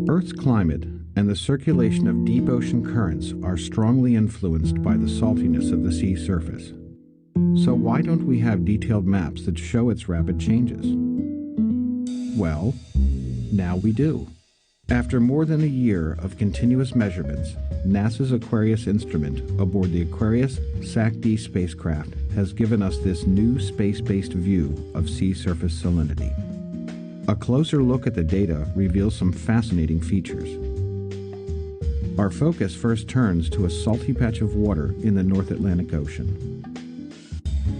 Earth's climate and the circulation of deep ocean currents are strongly influenced by the saltiness of the sea surface. So why don't we have detailed maps that show its rapid changes? Well, now we do. After more than a year of continuous measurements, NASA's Aquarius instrument aboard the Aquarius SAC-D spacecraft has given us this new space-based view of sea surface salinity. A closer look at the data reveals some fascinating features. Our focus first turns to a salty patch of water in the North Atlantic Ocean.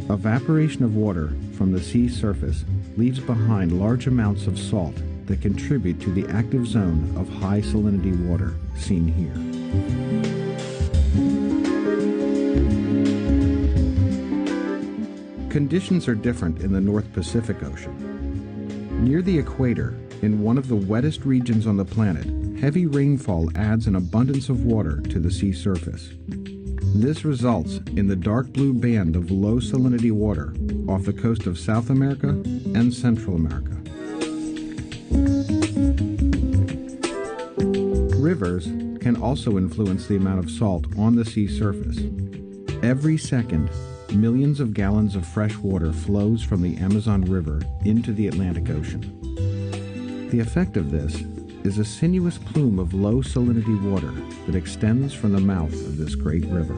Evaporation of water from the sea surface leaves behind large amounts of salt that contribute to the active zone of high salinity water seen here. Conditions are different in the North Pacific Ocean. Near the equator, in one of the wettest regions on the planet, heavy rainfall adds an abundance of water to the sea surface. This results in the dark blue band of low salinity water off the coast of South America and Central America. Rivers can also influence the amount of salt on the sea surface. Every second, millions of gallons of fresh water flows from the Amazon River into the Atlantic Ocean. The effect of this is a sinuous plume of low salinity water that extends from the mouth of this great river.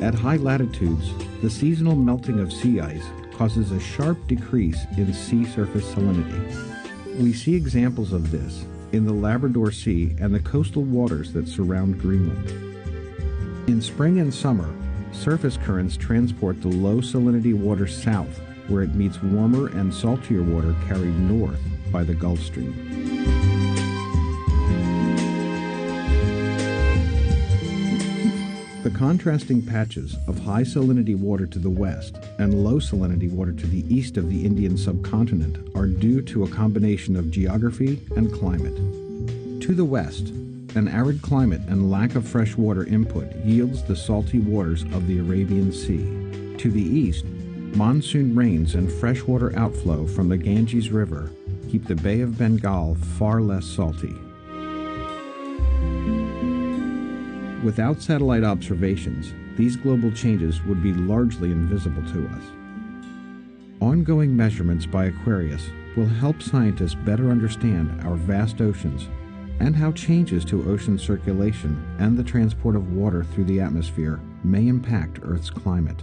At high latitudes, the seasonal melting of sea ice causes a sharp decrease in sea surface salinity. We see examples of this in the Labrador Sea and the coastal waters that surround Greenland. In spring and summer, surface currents transport the low salinity water south, where it meets warmer and saltier water carried north by the Gulf Stream. The contrasting patches of high salinity water to the west and low salinity water to the east of the Indian subcontinent are due to a combination of geography and climate. To the west, an arid climate and lack of fresh water input yields the salty waters of the Arabian Sea. To the east, monsoon rains and freshwater outflow from the Ganges River keep the Bay of Bengal far less salty. Without satellite observations, these global changes would be largely invisible to us. Ongoing measurements by Aquarius will help scientists better understand our vast oceans and how changes to ocean circulation and the transport of water through the atmosphere may impact Earth's climate.